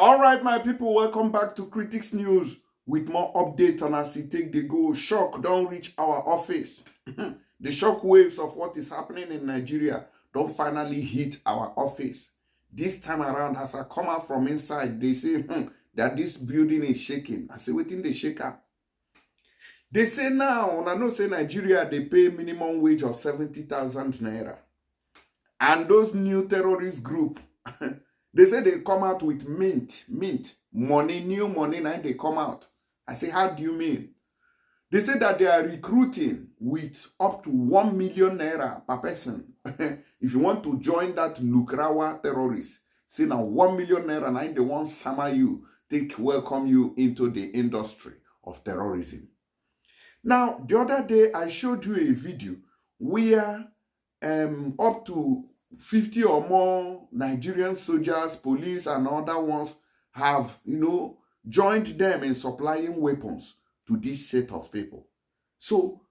All right, my people, welcome back to Critics News with more updates on as it take the go. Shock don't reach our office. The shock waves of what is happening in Nigeria don't finally hit our office. This time around, as I come out from inside, they say that this building is shaking. I say, waiting the shaker. They say now, and I know say Nigeria, they pay minimum wage of 70,000 naira. And those new terrorist group, they say they come out with mint money, new money, and they come out. I say, how do you mean? They say that they are recruiting with up to 1 million naira per person. If you want to join that Lakurawa Tèrrør1sts, say now 1 million naira, and they want summer you, they welcome you into the industry of terrorism. Now, the other day, I showed you a video where up to 50 or more Nigerian soldiers, police, and other ones have, joined them in supplying weapons to this set of people. So,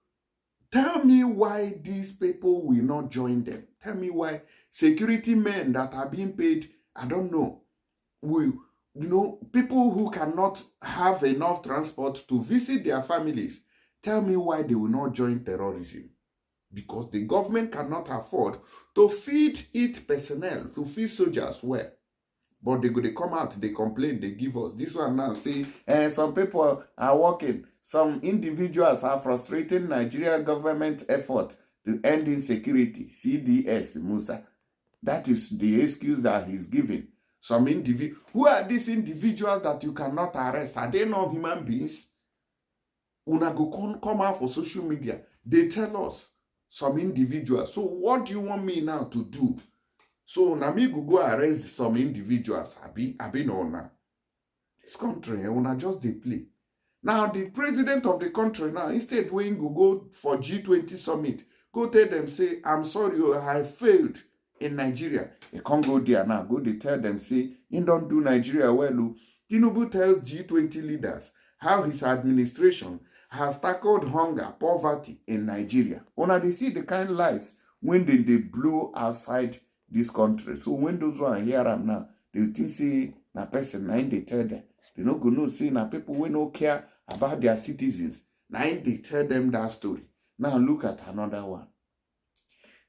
tell me why these people will not join them. Tell me why security men that are being paid, I don't know, will, people who cannot have enough transport to visit their families, tell me why they will not join terrorism. Because the government cannot afford to feed its personnel, to feed soldiers well. But they come out, they complain, they give us. This one now say, some people are working. Some individuals are frustrating Nigerian government effort to end insecurity. CDS, Musa. That is the excuse that he's giving. Some individuals. Who are these individuals that you cannot arrest? Are they not human beings? Una go come out for social media. They tell us. Some individuals. So what do you want me now to do? So now me go arrest some individuals. I be no now. This country, una just they play. Now the president of the country now, instead when go for G20 summit, go tell them, say, I'm sorry, I failed in Nigeria. They can't go there now. Go they tell them, say, you don't do Nigeria well. Tinubu tells G20 leaders how his administration has tackled hunger, poverty in Nigeria. Una they see the kind of lies when they blow outside this country. So when those one hear them now, they think say na person na they tell them. They no go know say na people we no care about their citizens. Now they tell them that story. Now look at another one.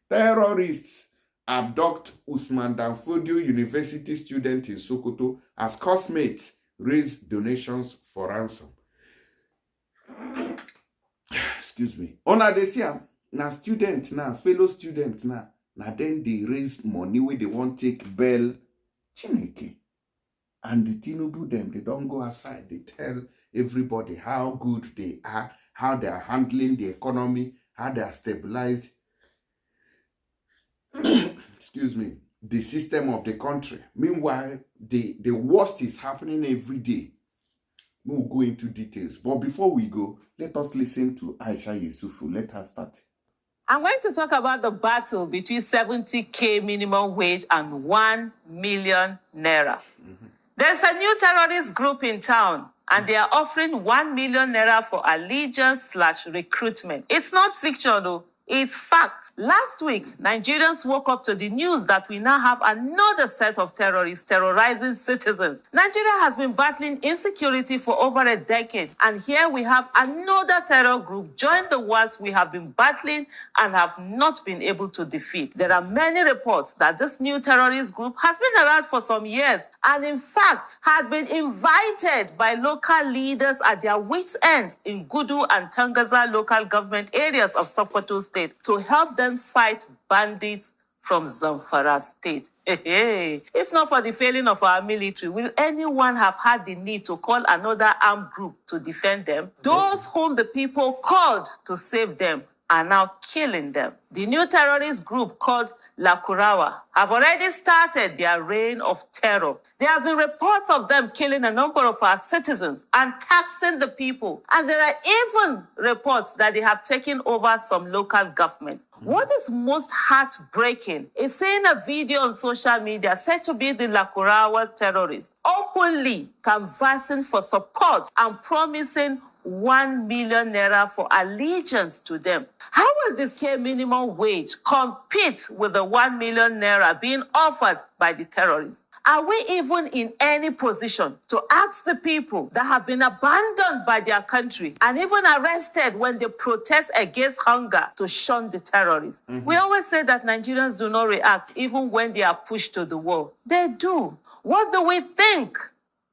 Terrorists abduct Usman Danfodio University student in Sokoto as classmates raise donations for ransom. Excuse me. Ona they see na student now, fellow student now. Now then they raise money where they want take bail Chineke. And the Tinubu them, they don't go outside. They tell everybody how good they are, how they are handling the economy, how they are stabilized. Excuse me. The system of the country. Meanwhile, the worst is happening every day. We'll go into details. But before we go, let us listen to Aisha Yusufu. Let her start. I'm going to talk about the battle between 70K minimum wage and 1 million naira. There's a new terrorist group in town, and they are offering 1 million naira for allegiance/recruitment. It's not fiction, though. It's fact. Last week, Nigerians woke up to the news that we now have another set of terrorists terrorizing citizens. Nigeria has been battling insecurity for over a decade, and here we have another terror group join the ones we have been battling and have not been able to defeat. There are many reports that this new terrorist group has been around for some years, and in fact, had been invited by local leaders at their wits' ends in Gudu and Tangaza local government areas of Sokoto State to help them fight bandits from Zamfara State. If not for the failing of our military, will anyone have had the need to call another armed group to defend them? Those whom the people called to save them are now killing them. The new terrorist group called Lakurawa have already started their reign of terror. There have been reports of them killing a number of our citizens and taxing the people. And there are even reports that they have taken over some local governments. What is most heartbreaking is seeing a video on social media said to be the Lakurawa terrorists openly canvassing for support and promising 1 million naira for allegiance to them. How will this K minimum wage compete with the 1 million naira being offered by the terrorists? Are we even in any position to ask the people that have been abandoned by their country and even arrested when they protest against hunger to shun the terrorists? We always say that Nigerians do not react even when they are pushed to the wall. They do. What do we think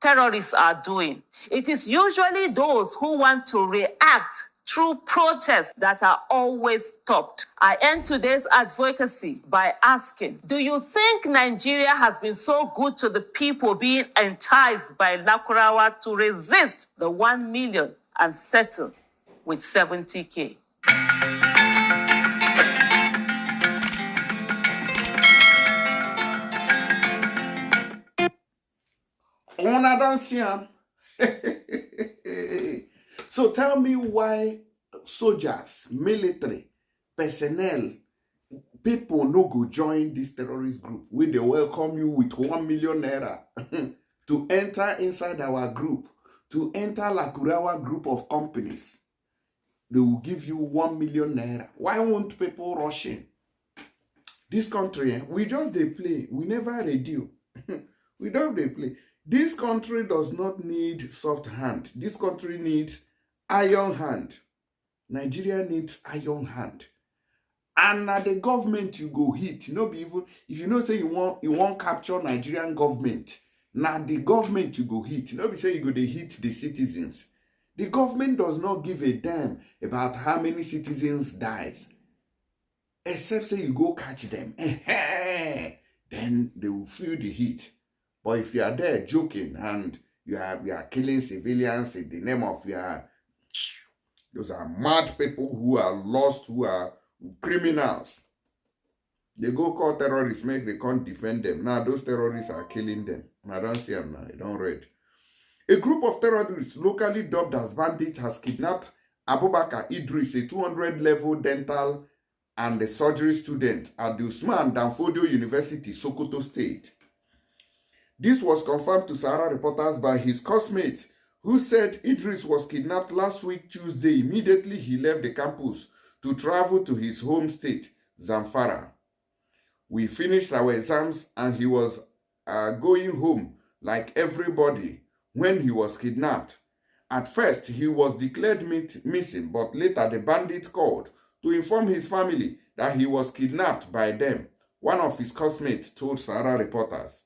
terrorists are doing? It is usually those who want to react through protests that are always stopped. I end today's advocacy by asking, do you think Nigeria has been so good to the people being enticed by Lakurawa to resist the 1 million and settle with 70K? Una don't see am. So tell me why soldiers, military, personnel, people no go join this terrorist group. We they welcome you with 1 million naira to enter inside our group, to enter Lakurawa group of companies. They will give you 1 million naira. Why won't people rush in? This country, we just they play. We never redo. We don't they play. This country does not need soft hand. This country needs iron hand. Nigeria needs iron hand. And na the government you go hit. You know, be even if you know say you want capture Nigerian government. Now the government you go hit. You know, be say you go they hit the citizens. The government does not give a damn about how many citizens dies. Except say you go catch them. Then they will feel the heat. But if you are there joking and you are killing civilians in the name of those are mad people who are lost, who are criminals. They go call terrorists, make they can't defend them. Now those terrorists are killing them. I don't see them now. I don't read. A group of terrorists locally dubbed as bandits has kidnapped Abubakar Idris, a 200-level dental and a surgery student at the Usman Danfodio University, Sokoto State. This was confirmed to Sahara Reporters by his cosmate, who said Idris was kidnapped last week Tuesday. Immediately he left the campus to travel to his home state, Zamfara. We finished our exams and he was going home like everybody when he was kidnapped. At first, he was declared missing, but later the bandits called to inform his family that he was kidnapped by them, one of his cosmates told Sahara Reporters.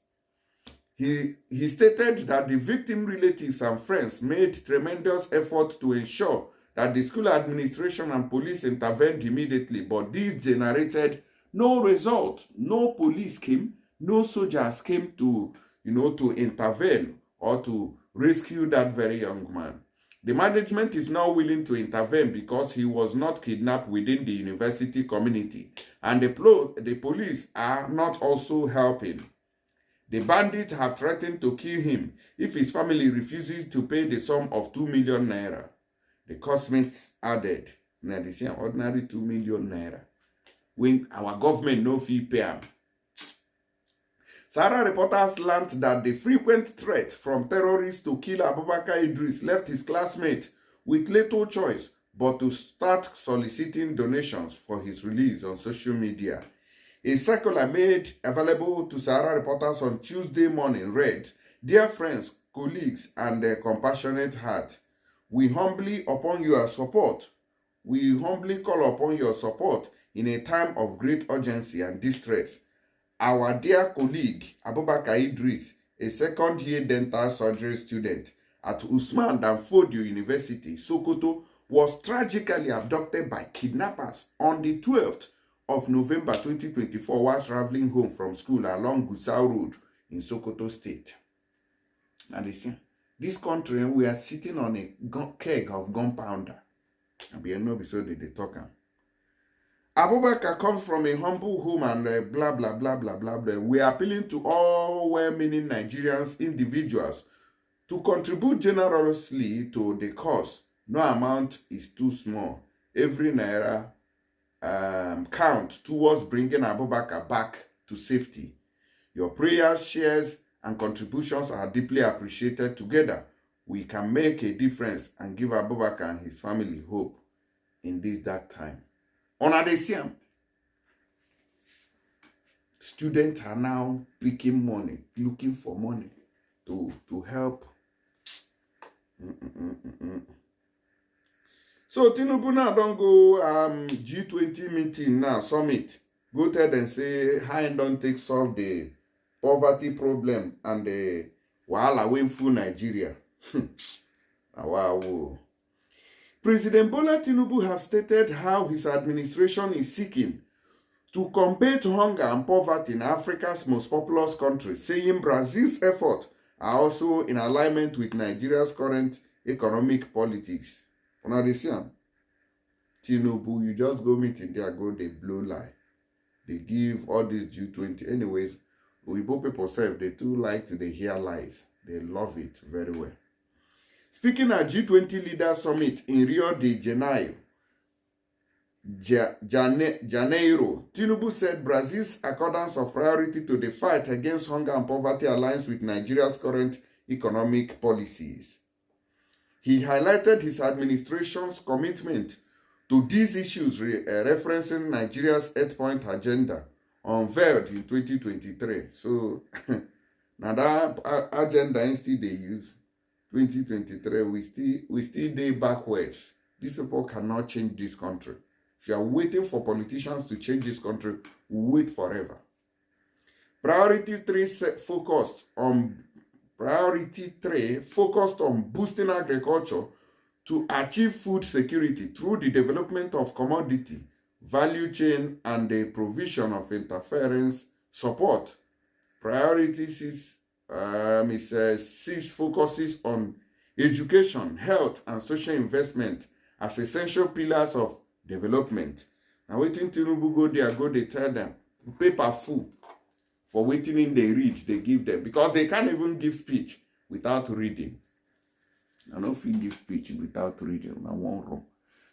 He stated that the victim relatives and friends made tremendous efforts to ensure that the school administration and police intervened immediately, but this generated no result. No police came, no soldiers came to intervene or to rescue that very young man. The management is now willing to intervene because he was not kidnapped within the university community, and the police are not also helping. The bandits have threatened to kill him if his family refuses to pay the sum of 2 million naira. The cosmates added, now they say ordinary 2 million naira. When our government no fee pay him. Sahara Reporters learned that the frequent threat from terrorists to kill Abubakar Idris left his classmate with little choice but to start soliciting donations for his release on social media. A circular made available to Sahara Reporters on Tuesday morning read, "Dear friends, colleagues, and a compassionate heart, we humbly upon your support. We humbly call upon your support in a time of great urgency and distress. Our dear colleague, Abubakar Idris, a second-year dental surgery student at Usman Danfodio University, Sokoto, was tragically abducted by kidnappers on the 12th of November 2024 while traveling home from school along Gusau Road in Sokoto State." And they say, this country, we are sitting on a keg of gunpowder. And we know so they talk. Abubakar comes from a humble home and blah, blah, blah, blah, blah, blah. We are appealing to all well-meaning Nigerians, individuals, to contribute generously to the cause. No amount is too small. Every naira count towards bringing Abubakar back to safety. Your prayers, shares, and contributions are deeply appreciated. Together, we can make a difference and give Abubakar and his family hope in this dark time. On Adesiam, Students are now picking money, looking for money to help. So Tinubu now don't go G20 meeting now, summit. Go tell them say how don't take solve the poverty problem and the wahala wey full Nigeria. Wow. President Bola Tinubu have stated how his administration is seeking to combat hunger and poverty in Africa's most populous country, saying Brazil's efforts are also in alignment with Nigeria's current economic politics. Una dey see am? Tinubu, you just go meet in there, go they blow lie. They give all these G20. Anyways, Oyibo people say they too like to they hear lies. They love it very well. Speaking at G20 Leaders Summit in Rio de Janeiro, Tinubu said Brazil's accordance of priority to the fight against hunger and poverty aligns with Nigeria's current economic policies. He highlighted his administration's commitment to these issues, referencing Nigeria's 8-point agenda unveiled in 2023. So, now that agenda instead they use 2023, we still day backwards. These people cannot change this country. If you are waiting for politicians to change this country, we'll wait forever. Priority 3 focused on boosting agriculture to achieve food security through the development of commodity, value chain, and the provision of interference support. Priority 6 focuses on education, health, and social investment as essential pillars of development. Now, waiting Tinubu go there, go they tell them, paper full for waiting in they read, they give them, because they can't even give speech without reading. I don't feel give speech without reading. I won't wrong.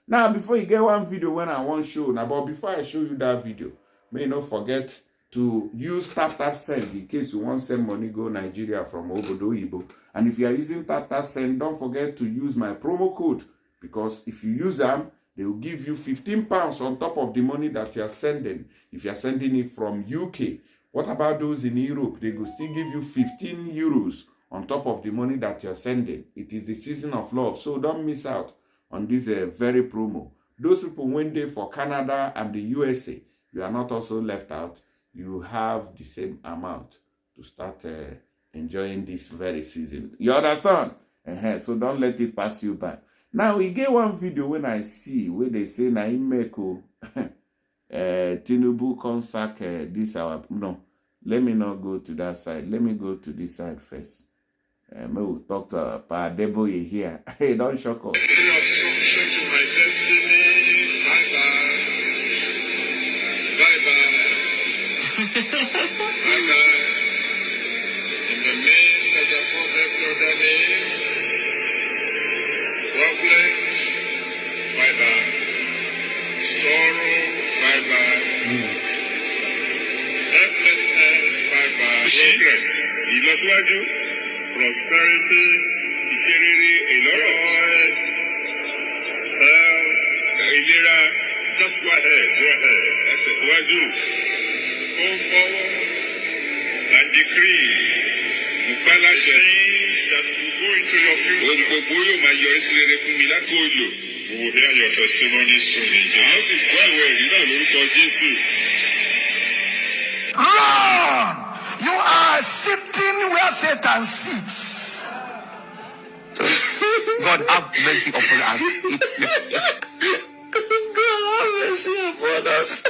Now, before you get one video when I want show, now, but before I show you that video, may not forget to use tap send in case you want send money go Nigeria from Obodo Ibo. And if you are using tap send, don't forget to use my promo code, because if you use them, they will give you £15 on top of the money that you are sending. If you are sending it from UK, what about those in Europe? They will still give you 15 euros on top of the money that you are sending. It is the season of love, so don't miss out on this very promo. Those people went there for Canada and the USA, you are not also left out. You have the same amount to start enjoying this very season. You understand? So don't let it pass you by. Now, we get one video when I see where they say na imeko Tinubu can sack this our. No, let me not go to that side. Let me go to this side first. We will talk to Pa Deboye here. Hey, don't shock us. In the name of the Prophet problems, bye-bye. Sorrow, bye-bye. Helplessness, bye-bye. Progress, ìlọsíwájú, prosperity, ìṣerere, ìlọ́rọ̀, health, ìlera. Just go ahead, ẹ̀tẹ̀síwájú. Go forward and decree things that will go into your future. We will hear your testimony soon. Run! You are sitting where Satan sits. God have mercy upon us. God have mercy upon us.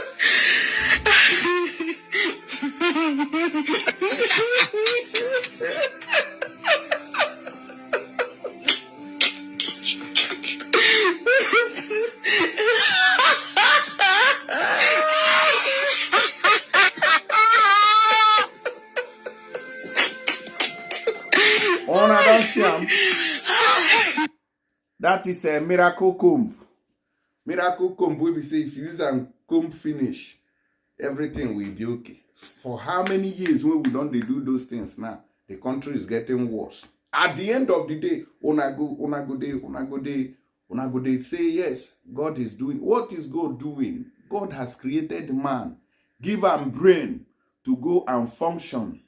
That is a miracle comb. Miracle comb will be say if you use a comb finish, everything will be okay. For how many years when we don't do those things now, the country is getting worse. At the end of the day, una go dey say yes, God is doing. What is God doing? God has created man, give him brain to go and function.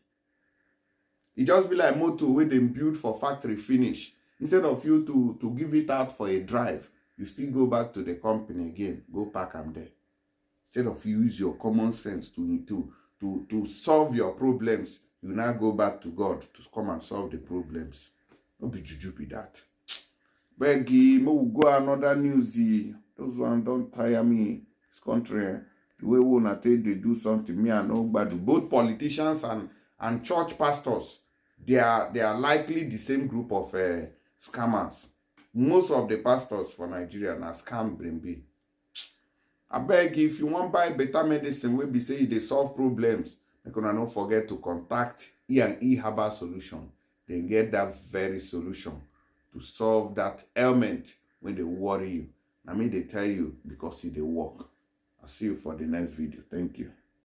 It just be like motor wey dem build for factory finish. Instead of you to give it out for a drive, you still go back to the company again, go park am there. Instead of you use your common sense to solve your problems, you now go back to God to come and solve the problems. No be juju be that. Beggy, we go another news. Those one don't tire me. This country, the way we wanna take they do something, me and nobody. Both politicians and church pastors, they are likely the same group of scammers. Most of the pastors for Nigeria na scam brimbi. I beg, if you want buy better medicine, we be say they solve problems. Make una not forget to contact E&E Herbal Solution. They get that very solution to solve that ailment when they worry you. I mean, they tell you because see they work. I'll see you for the next video. Thank you.